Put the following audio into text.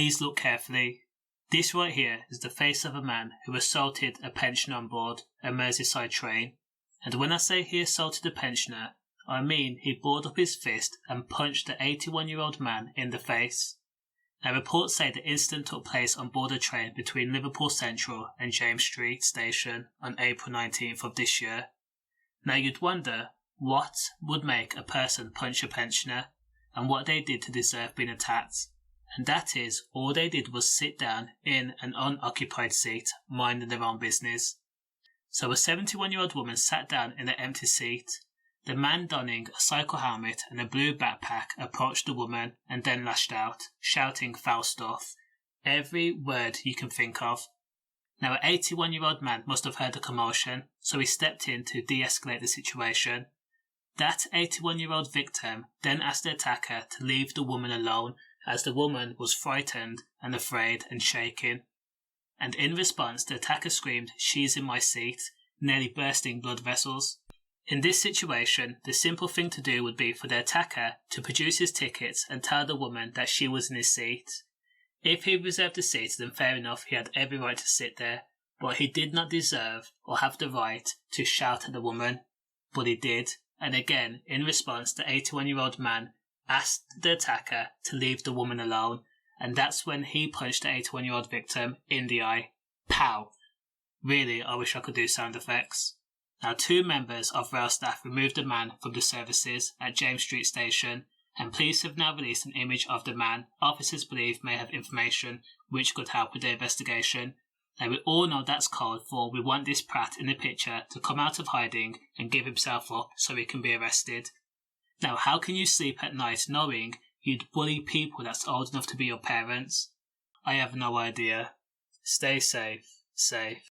Please look carefully. This right here is the face of a man who assaulted a pensioner on board a Merseyside train. And when I say he assaulted a pensioner, I mean he brought up his fist and punched the 81-year-old man in the face. Now, reports say the incident took place on board a train between Liverpool Central and James Street Station on April 19th of this year. Now, you'd wonder what would make a person punch a pensioner and what they did to deserve being attacked. And that is, all they did was sit down in an unoccupied seat, minding their own business. So a 71-year-old woman sat down in an empty seat. The man donning a cycle helmet and a blue backpack approached the woman and then lashed out, shouting foul stuff. Every word you can think of. Now, an 81-year-old man must have heard the commotion, so he stepped in to de-escalate the situation. That 81-year-old victim then asked the attacker to leave the woman alone, as the woman was frightened and afraid and shaking. And in response, the attacker screamed, "She's in my seat," nearly bursting blood vessels. In this situation, the simple thing to do would be for the attacker to produce his tickets and tell the woman that she was in his seat. If he reserved the seat, then fair enough, he had every right to sit there, but he did not deserve or have the right to shout at the woman. But he did, and again, in response, the 81-year-old man asked the attacker to leave the woman alone, and that's when he punched the 81-year-old victim in the eye. Pow! Really, I wish I could do sound effects. Now, 2 members of rail staff removed the man from the services at James Street Station, and police have now released an image of the man officers believe may have information which could help with their investigation. Now, we all know that's code for "we want this prat in the picture to come out of hiding and give himself up so he can be arrested." Now, how can you sleep at night knowing you'd bully people that's old enough to be your parents? I have no idea. Stay safe.